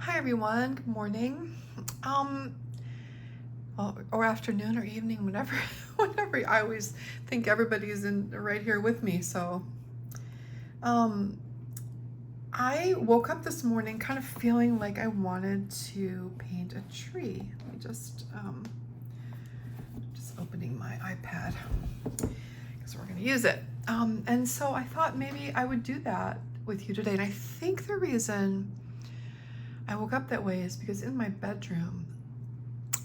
Hi everyone, good morning. Or afternoon or evening, whenever whenever I always think everybody's in right here with me. So I woke up this morning kind of feeling like I wanted to paint a tree. Let me just opening my iPad because we're gonna use it. And so I thought maybe I would do that with you today. And I think the reason I woke up that way is because in my bedroom,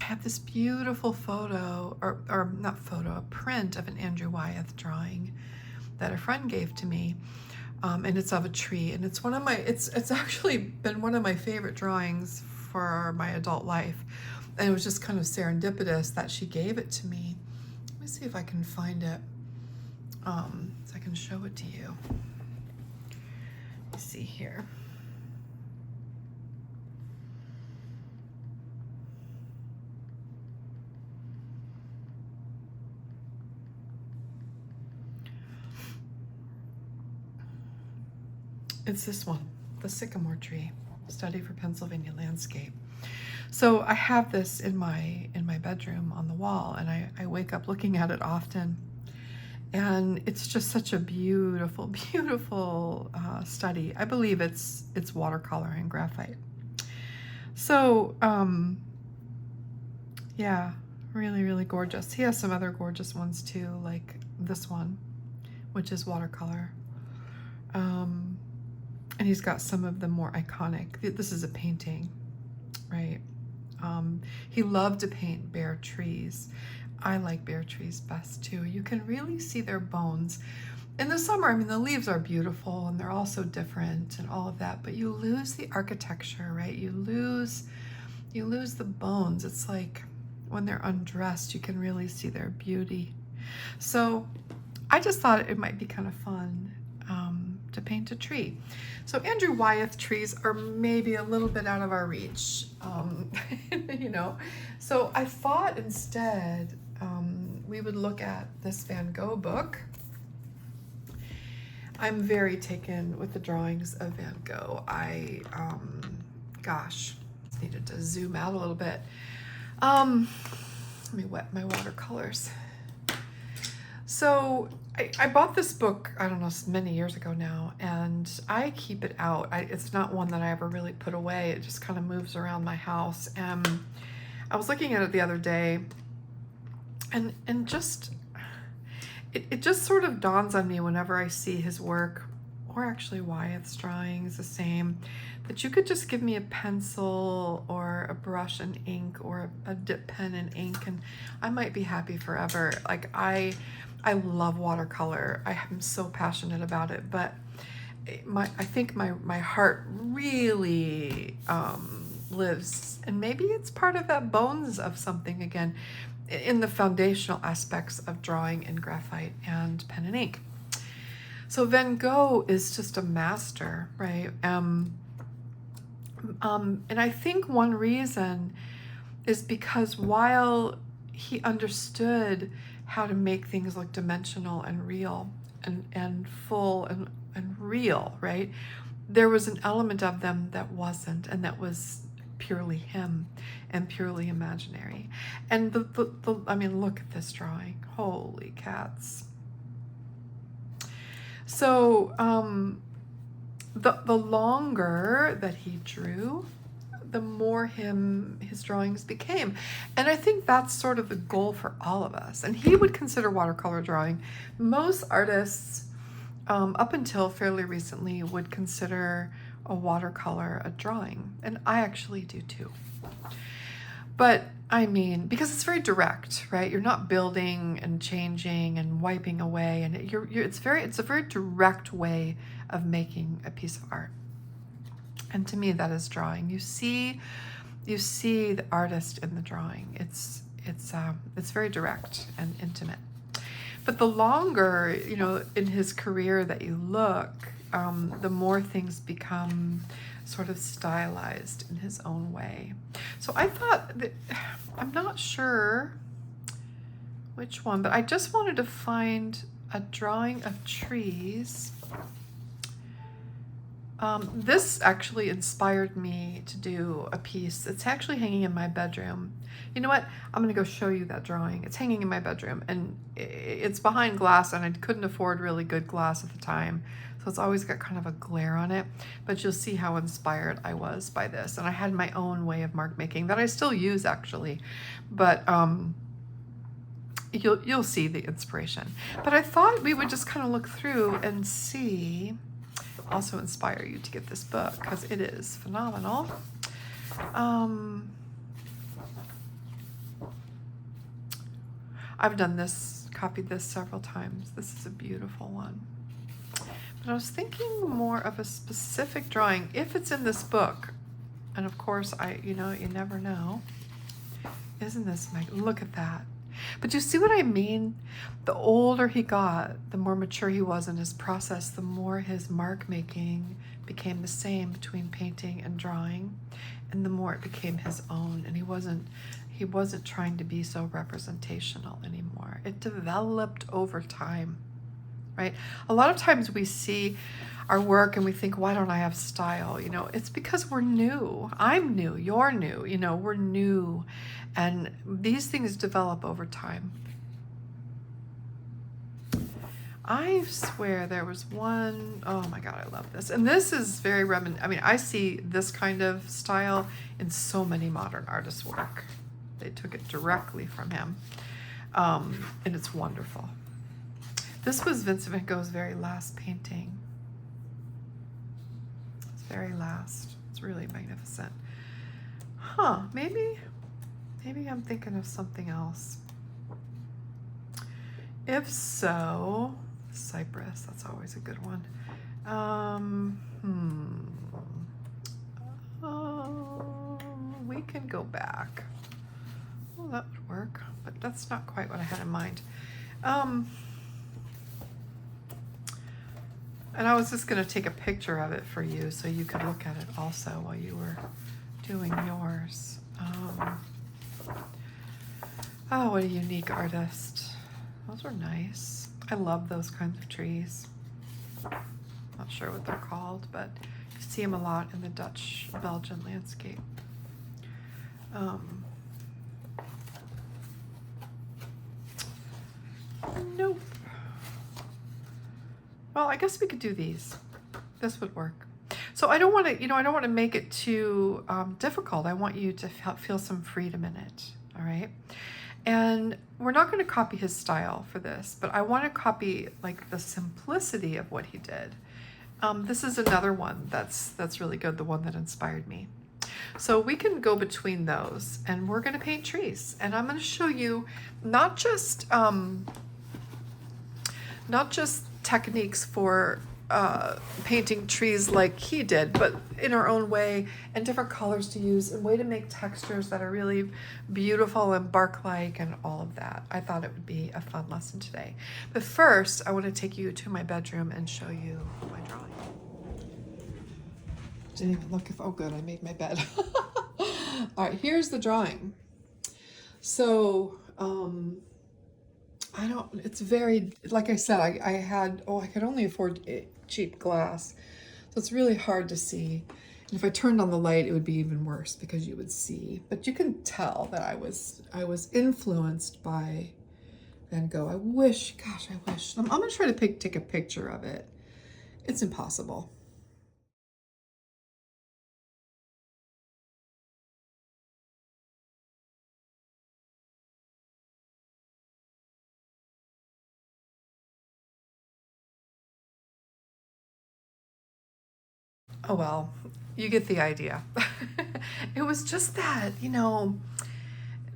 I have this beautiful photo, or not photo, a print of an Andrew Wyeth drawing that a friend gave to me. And it's of a tree, and it's one of my, it's actually been one of my favorite drawings for my adult life. And it was just kind of serendipitous that she gave it to me. Let me see if I can find it, so I can show it to you. Let me see here. It's this one, the sycamore tree, study for Pennsylvania landscape. So I have this in my bedroom on the wall, and I wake up looking at it often. And it's just such a beautiful, beautiful study. I believe it's watercolor and graphite. So yeah, really, really gorgeous. He has some other gorgeous ones too, like this one, which is watercolor. And he's got some of the more iconic. This is a painting, right? He loved to paint bare trees. I like bare trees best too. You can really see their bones. In the summer, I mean, the leaves are beautiful and they're all so different and all of that, but you lose the architecture, right? You lose the bones. It's like when they're undressed, you can really see their beauty. So I just thought it might be kind of fun to paint a tree. So Andrew Wyeth trees are maybe a little bit out of our reach, you know. So I thought instead we would look at this Van Gogh book. I'm very taken with the drawings of Van Gogh. Gosh, needed to zoom out a little bit. Let me wet my watercolors. So I bought this book, I don't know, many years ago now, and I keep it out. It's not one that I ever really put away. It just kind of moves around my house. And I was looking at it the other day, and just, it just sort of dawns on me whenever I see his work, or actually Wyeth's drawings, the same, that you could just give me a pencil or a brush and ink or a dip pen and ink, and I might be happy forever. Like I love watercolor. I am so passionate about it, but I think my heart really lives, and maybe it's part of that bones of something again, in the foundational aspects of drawing in graphite and pen and ink. So Van Gogh is just a master, right? And I think one reason is because while he understood how to make things look dimensional and real and full and real, right? There was an element of them that wasn't, and that was purely him and purely imaginary. And I mean, look at this drawing. Holy cats. So the longer that he drew, the more his drawings became. And I think that's sort of the goal for all of us. And he would consider watercolor drawing. Most artists, up until fairly recently, would consider a watercolor a drawing. And I actually do too. But I mean, because it's very direct, right? You're not building and changing and wiping away, and it's a very direct way of making a piece of art. And to me, that is drawing. You see the artist in the drawing. It's very direct and intimate. But the longer, you know, in his career that you look, the more things become sort of stylized in his own way. So I thought that, I'm not sure which one, but I just wanted to find a drawing of trees This actually inspired me to do a piece. It's actually hanging in my bedroom. You know what? I'm gonna go show you that drawing. It's hanging in my bedroom, and it's behind glass, and I couldn't afford really good glass at the time. So it's always got kind of a glare on it, but you'll see how inspired I was by this. And I had my own way of mark making that I still use actually, but you'll see the inspiration. But I thought we would just kind of look through and see, also inspire you to get this book because it is phenomenal. I've done this, copied this several times. This is a beautiful one. But I was thinking more of a specific drawing, if it's in this book. And of course, you never know. Isn't this, look at that. But you see what I mean? The older he got, the more mature he was in his process, the more his mark making became the same between painting and drawing, and the more it became his own. And he wasn't trying to be so representational anymore. It developed over time, right? A lot of times we see our work and we think, why don't I have style? It's because we're new. I'm new, you're new, we're new. And these things develop over time. I swear there was one, oh my God, I love this. And this is very I see this kind of style in so many modern artists' work. They took it directly from him. And it's wonderful. This was Vincent van Gogh's very last painting. It's very last. It's really magnificent. Maybe I'm thinking of something else. If so, Cypress, that's always a good one. We can go back. Well, that would work, but that's not quite what I had in mind. And I was just going to take a picture of it for you so you could look at it also while you were doing yours. Oh, what a unique artist. Those are nice. I love those kinds of trees. Not sure what they're called, but you see them a lot in the Dutch-Belgian landscape. Nope. Well, I guess we could do these. This would work. So I don't want to, I don't want to make it too difficult. I want you to feel some freedom in it. All right. And we're not going to copy his style for this, but I want to copy like the simplicity of what he did. This is another one that's really good, the one that inspired me. So we can go between those, and we're going to paint trees. And I'm going to show you not just techniques for painting trees like he did, but in our own way, and different colors to use, and way to make textures that are really beautiful and bark-like and all of that. I thought it would be a fun lesson today. But first, I want to take you to my bedroom and show you my drawing. Didn't even look oh good, I made my bed. All right, here's the drawing. So, it's very, like I said, I could only afford cheap glass. So it's really hard to see. And if I turned on the light, it would be even worse because you would see. But you can tell that I was influenced by Van Gogh. I wish. I'm gonna try to take a picture of it. It's impossible. Oh well, you get the idea. It was just that,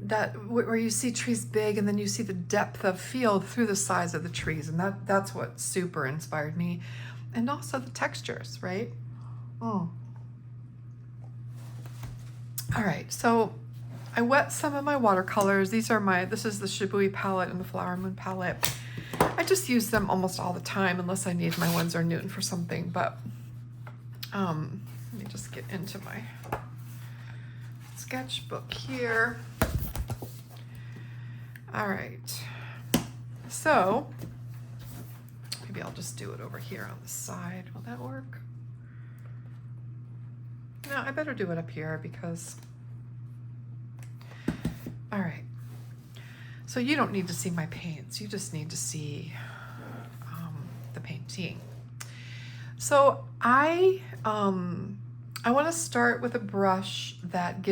that where you see trees big and then you see the depth of field through the size of the trees, and that's what super inspired me. And also the textures, right? Oh. All right, so I wet some of my watercolors. This is the Shibui palette and the Flower Moon palette. I just use them almost all the time unless I need my Winsor Newton for something, but let me just get into my sketchbook here. All right, so maybe I'll just do it over here on the side. Will that work? No, I better do it up here because, all right. So you don't need to see my paints. You just need to see the painting. So I want to start with a brush that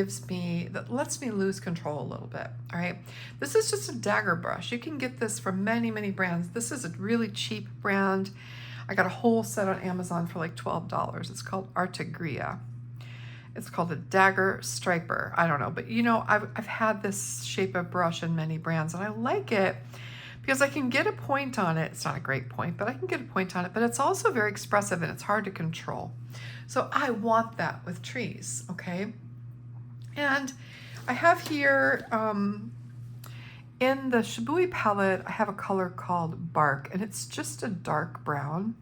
lets me lose control a little bit. All right. This is just a dagger brush. You can get this from many, many brands. This is a really cheap brand. I got a whole set on Amazon for like $12. It's called Artegria. It's called a dagger striper. I don't know, but you know, I've had this shape of brush in many brands and I like it because I can get a point on it. It's not a great point, but I can get a point on it, but it's also very expressive and it's hard to control. So I want that with trees, okay? And I have here, in the Shibui palette, I have a color called Bark, and it's just a dark brown.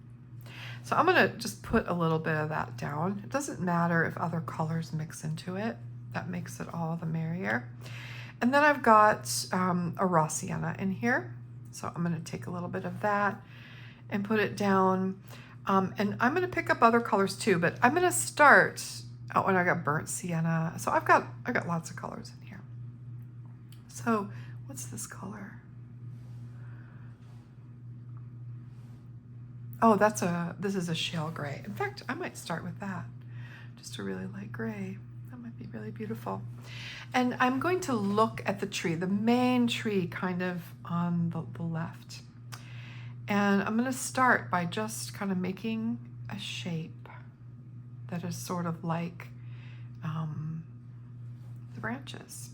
So I'm gonna just put a little bit of that down. It doesn't matter if other colors mix into it. That makes it all the merrier. And then I've got a raw sienna in here. So I'm gonna take a little bit of that and put it down. And I'm gonna pick up other colors too, but I'm gonna start, oh, and I got burnt sienna. So I've got lots of colors in here. So what's this color? Oh, this is a shale gray. In fact, I might start with that. Just a really light gray. That might be really beautiful. And I'm going to look at the tree, the main tree kind of on the left. And I'm going to start by just kind of making a shape that is sort of like the branches.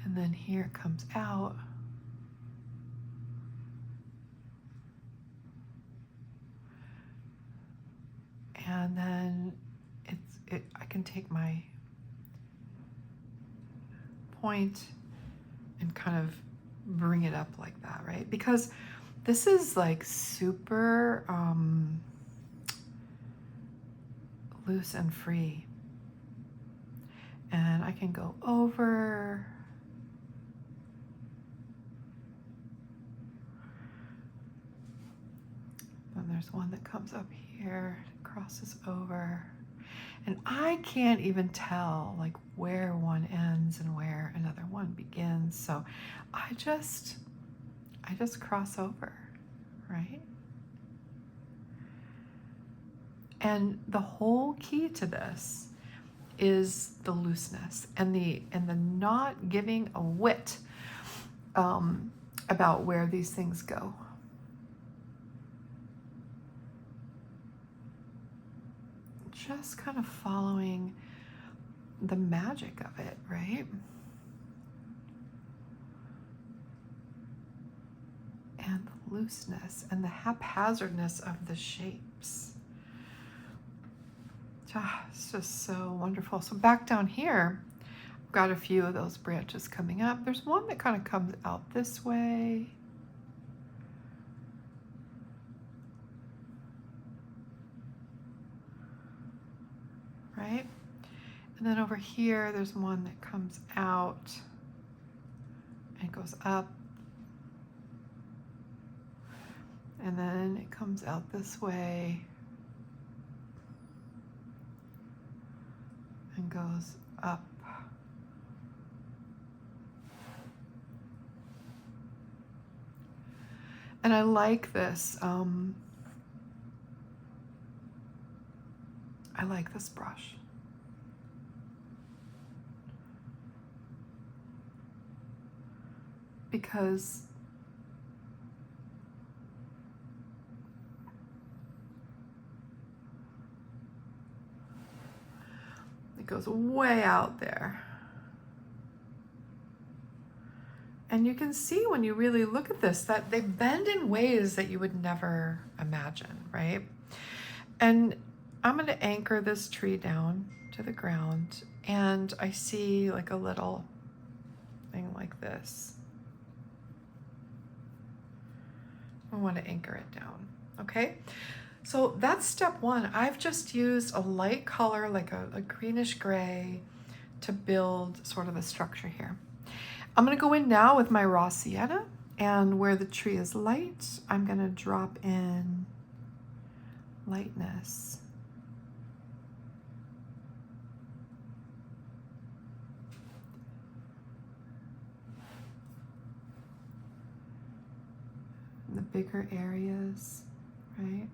And then here it comes out. And then I can take my point and kind of bring it up like that, right? Because this is like super loose and free. And I can go over. Then there's one that comes up here, crosses over. And I can't even tell like where one ends and where another one begins. So I just cross over, right? And the whole key to this is the looseness and the not giving a whit about where these things go. Just kind of following the magic of it, right? And the looseness and the haphazardness of the shapes. It's just so wonderful. So back down here, I've got a few of those branches coming up. There's one that kind of comes out this way. Right? And then over here, there's one that comes out and goes up. And then it comes out this way and goes up. And I like this. I like this brush. Because it goes way out there. And you can see when you really look at this that they bend in ways that you would never imagine, right? And I'm going to anchor this tree down to the ground, and I see like a little thing like this. I want to anchor it down, okay? So that's step one. I've just used a light color, like a greenish gray, to build sort of a structure here. I'm going to go in now with my raw sienna, and where the tree is light, I'm going to drop in lightness. bigger areas, right?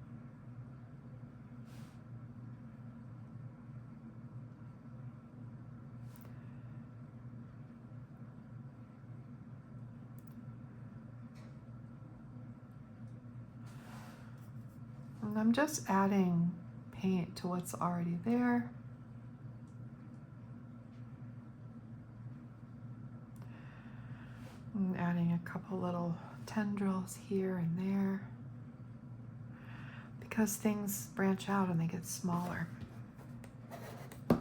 And I'm just adding paint to what's already there. And adding a couple little tendrils here and there, because things branch out and they get smaller. I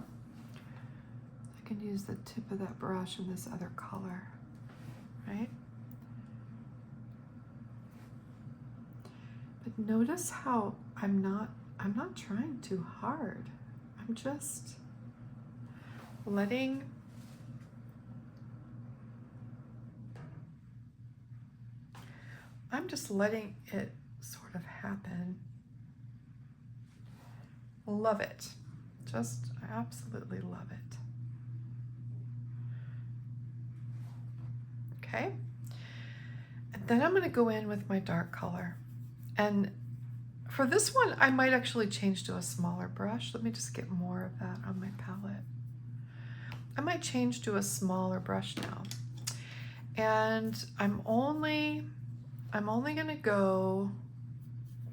can use the tip of that brush in this other color, right? But notice how I'm not trying too hard. I'm just letting it sort of happen. Love it. Just absolutely love it. Okay. And then I'm going to go in with my dark color. And for this one, I might actually change to a smaller brush. Let me just get more of that on my palette. I might change to a smaller brush now. And I'm only going to go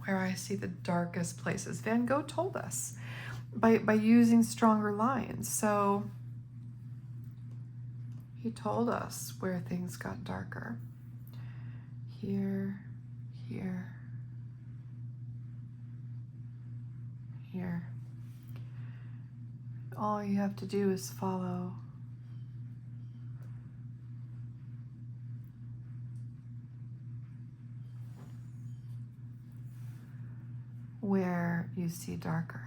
where I see the darkest places. Van Gogh told us by using stronger lines. So he told us where things got darker. Here, here, here. All you have to do is follow where you see darker.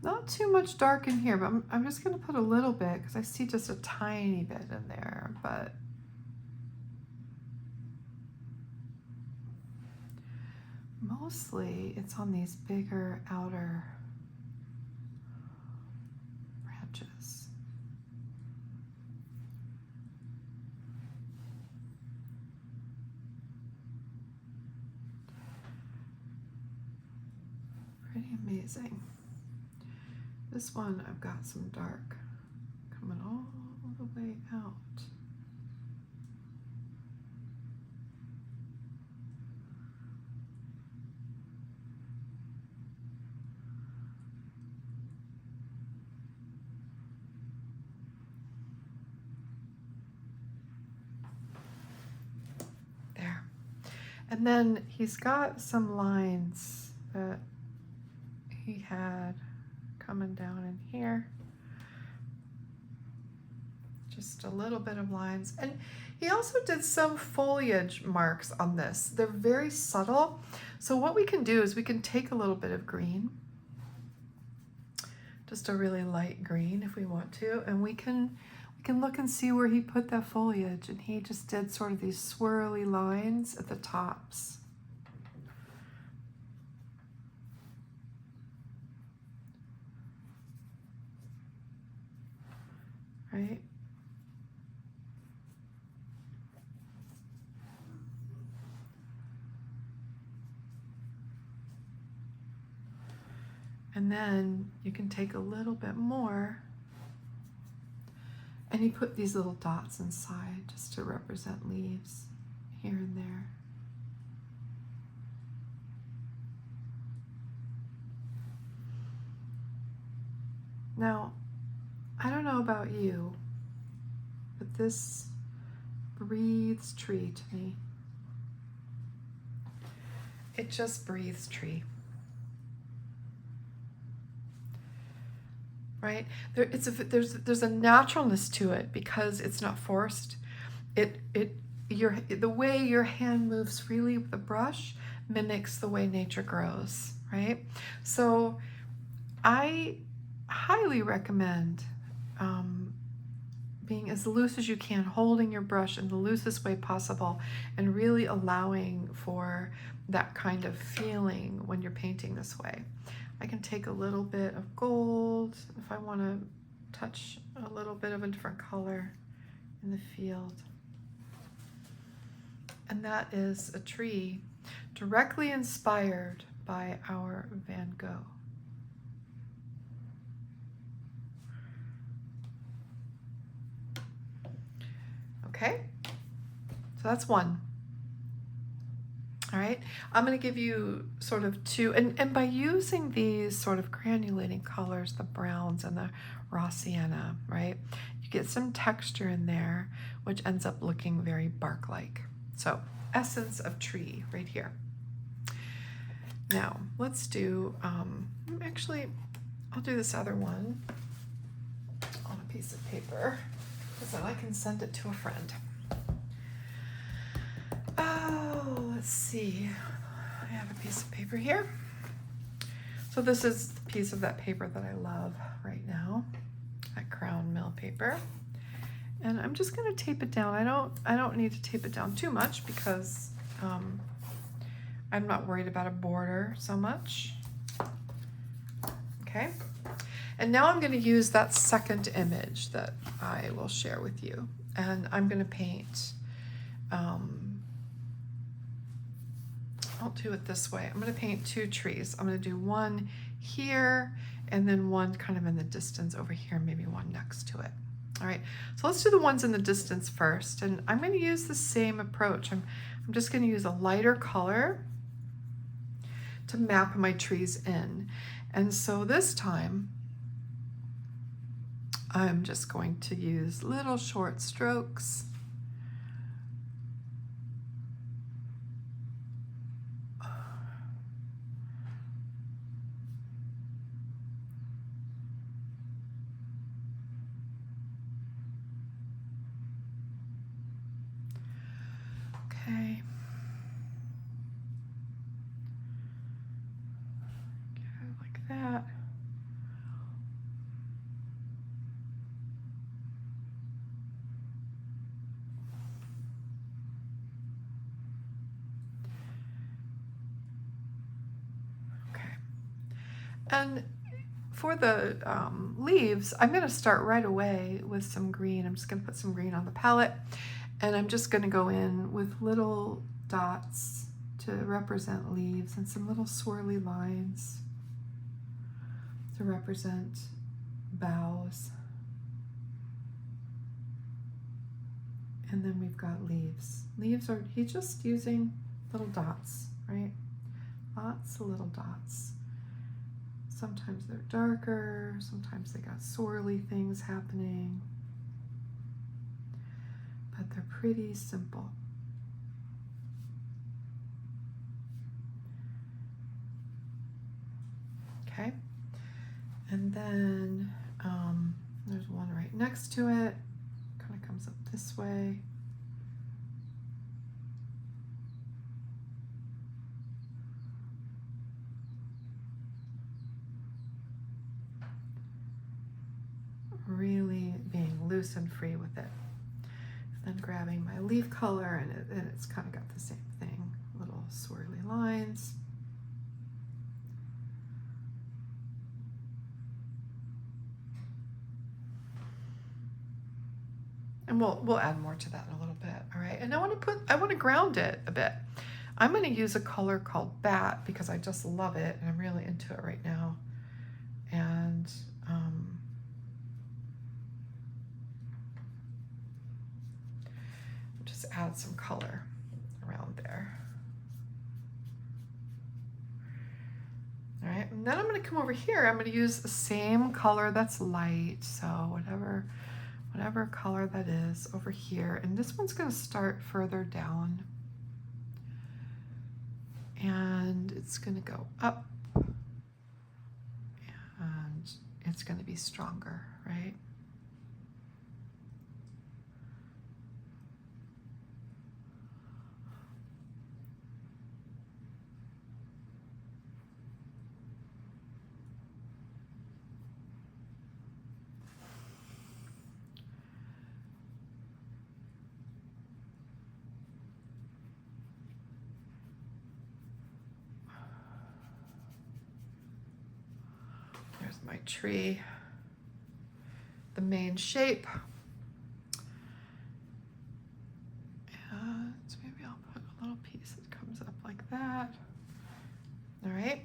Not too much dark in here, but I'm just going to put a little bit because I see just a tiny bit in there, but mostly it's on these bigger outer branches. Pretty amazing. This one, I've got some dark coming all the way out. There. And then he's got some lines that he had coming down in here. Just a little bit of lines. And he also did some foliage marks on this. They're very subtle. So what we can do is we can take a little bit of green, just a really light green if we want to, and we can look and see where he put that foliage, and he just did sort of these swirly lines at the tops. Right? And then you can take a little bit more and you put these little dots inside just to represent leaves here and there. Now, I don't know about you, but this breathes tree to me. It just breathes tree. Right? There's a naturalness to it because it's not forced. The way your hand moves freely with the brush mimics the way nature grows, right? So I highly recommend being as loose as you can, holding your brush in the loosest way possible, and really allowing for that kind of feeling when you're painting this way. I can take a little bit of gold if I want to touch a little bit of a different color in the field. And that is a tree directly inspired by our Van Gogh. Okay, so that's one. All right, I'm going to give you sort of two, and by using these sort of granulating colors, the browns and the raw sienna, right, you get some texture in there, which ends up looking very bark-like. So, essence of tree right here. Now, let's do, actually, I'll do this other one on a piece of paper, because then I can send it to a friend. Oh, let's see. I have a piece of paper here. So this is the piece of that paper that I love right now, that Crown Mill paper. And I'm just going to tape it down. I don't need to tape it down too much because I'm not worried about a border so much. Okay. And now I'm going to use that second image that I will share with you. And I'm going to paint, I'll do it this way. I'm going to paint two trees. I'm going to do one here and then one kind of in the distance over here, maybe one next to it. All right, so let's do the ones in the distance first. And I'm going to use the same approach. I'm just going to use a lighter color to map my trees in. And so this time, I'm just going to use little short strokes. Okay. Like that. Okay. And for the leaves, I'm going to start right away with some green. I'm just going to put some green on the palette, and I'm just going to go in with little dots to represent leaves and some little swirly lines to represent boughs. And then we've got leaves. Leaves are, he's just using little dots, right? Lots of little dots. Sometimes they're darker, sometimes they got swirly things happening, but they're pretty simple. Okay, and then there's one right next to it, kind of comes up this way. Really being loose and free with it. And then grabbing my leaf color, and it's kind of got the same thing, little swirly lines. And we'll add more to that in a little bit. All right, and I want to ground it a bit. I'm going to use a color called Bat because I just love it and I'm really into it right now. And just add some color around there. All right, and then I'm going to come over here. I'm going to use the same color that's light, so whatever color that is over here. And this one's going to start further down. And it's going to go up. And it's going to be stronger, right? right tree, the main shape. And maybe I'll put a little piece that comes up like that. All right.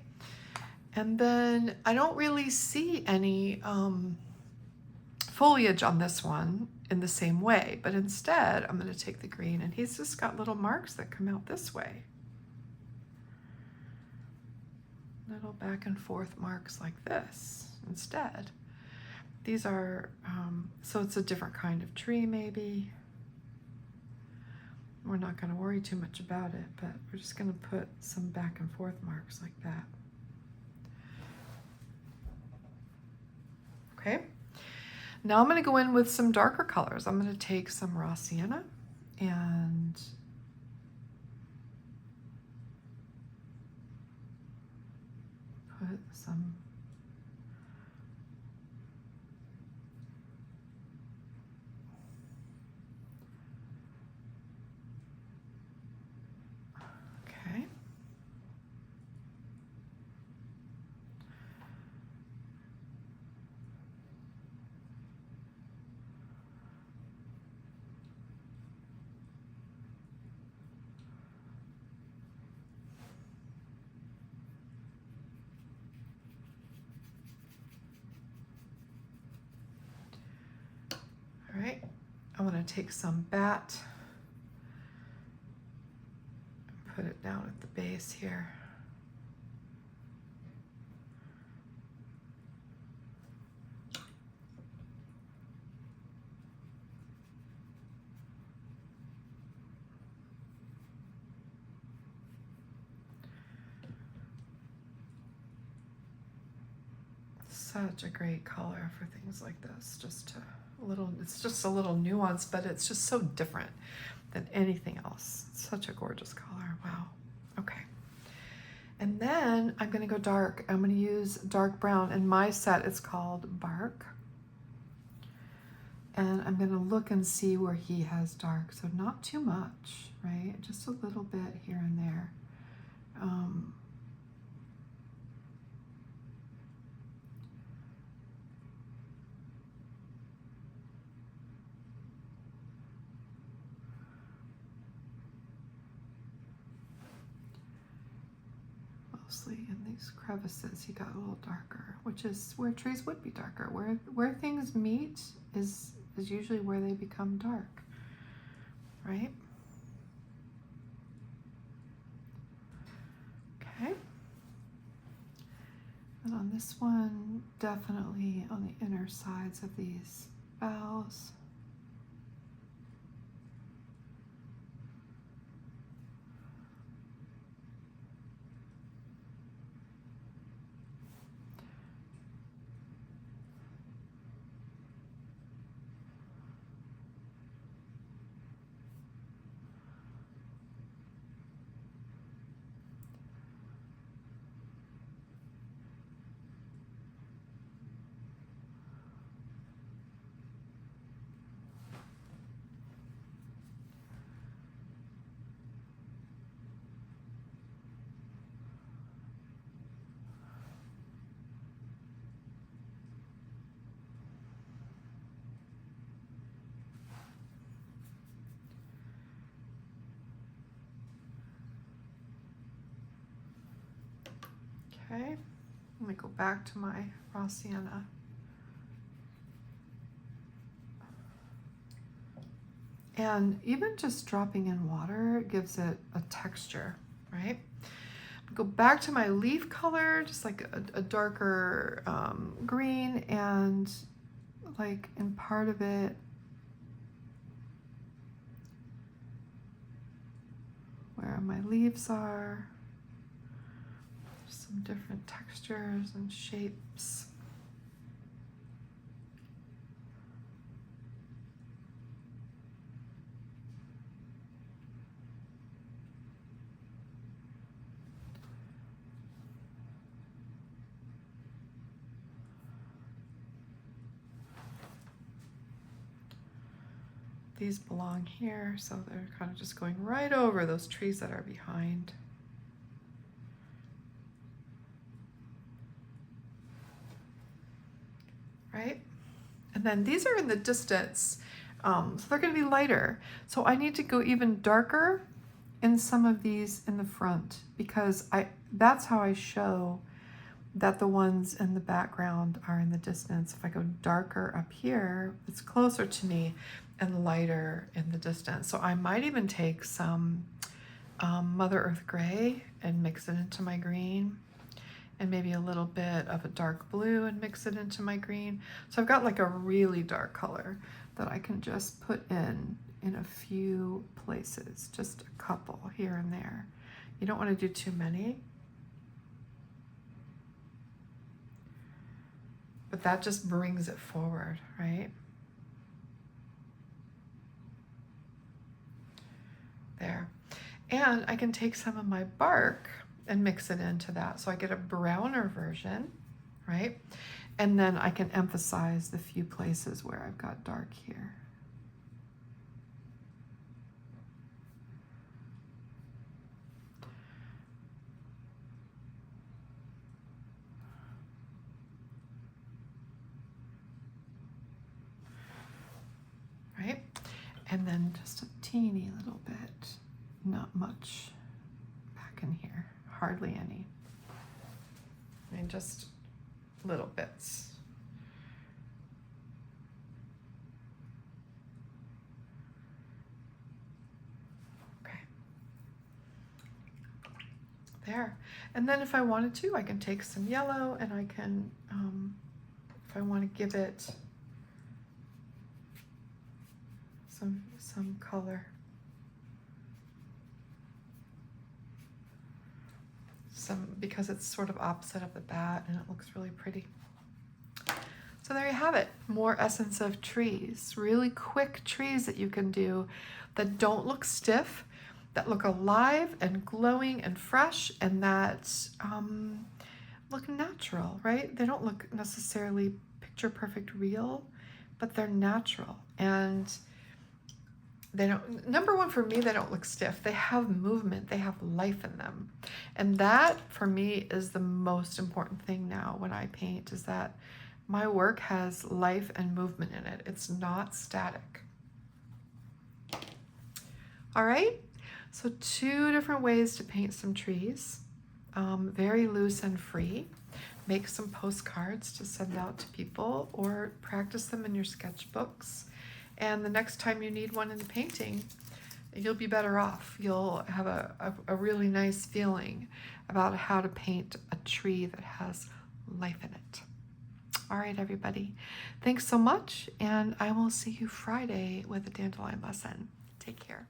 And then I don't really see any foliage on this one in the same way, but instead I'm going to take the green, and he's just got little marks that come out this way. Little back and forth marks like this instead. These are, so it's a different kind of tree maybe. We're not going to worry too much about it, but we're just going to put some back and forth marks like that. Okay, now I'm going to go in with some darker colors. I'm going to take some raw sienna and put some okay. All right, I want to take some bat and put it down at the base here. Such a great color for things like this. Just a little, it's just a little nuance, but it's just so different than anything else. It's such a gorgeous color. Wow. Okay. And then I'm going to go dark. I'm going to use dark brown. In my set, it's called Bark. And I'm going to look and see where he has dark. So not too much, right? Just a little bit here and there. Mostly in these crevices, he got a little darker, which is where trees would be darker. Where things meet is usually where they become dark, right? Okay. And on this one, definitely on the inner sides of these boughs. Okay, let me go back to my raw sienna. And even just dropping in water gives it a texture, right? Go back to my leaf color, just like a darker green, and like in part of it, where my leaves are, some different textures and shapes. These belong here, so they're kind of just going right over those trees that are behind. then these are in the distance, so they're going to be lighter. So I need to go even darker in some of these in the front, because that's how I show that the ones in the background are in the distance. If I go darker up here, it's closer to me, and lighter in the distance. So I might even take some Mother Earth Gray and mix it into my green, and maybe a little bit of a dark blue and mix it into my green. So I've got like a really dark color that I can just put in a few places, just a couple here and there. You don't want to do too many, but that just brings it forward, right? There. And I can take some of my bark and mix it into that, so I get a browner version, right? And then I can emphasize the few places where I've got dark here. Right? And then just a teeny little bit, not much back in here, hardly any. And just little bits. Okay. There. And then if I wanted to, I can take some yellow and I can, if I want to give it some color. Because it's sort of opposite of the bat and it looks really pretty. So there you have it, more essence of trees, really quick trees that you can do that don't look stiff, that look alive and glowing and fresh, and that look natural, right? They don't look necessarily picture perfect real, but they're natural. And they don't, number one for me, they don't look stiff. They have movement, they have life in them. And that for me is the most important thing now when I paint, is that my work has life and movement in it. It's not static. All right, so 2 different ways to paint some trees. Very loose and free. Make some postcards to send out to people, or practice them in your sketchbooks. And the next time you need one in the painting, you'll be better off. You'll have a really nice feeling about how to paint a tree that has life in it. All right, everybody. Thanks so much, and I will see you Friday with a dandelion lesson. Take care.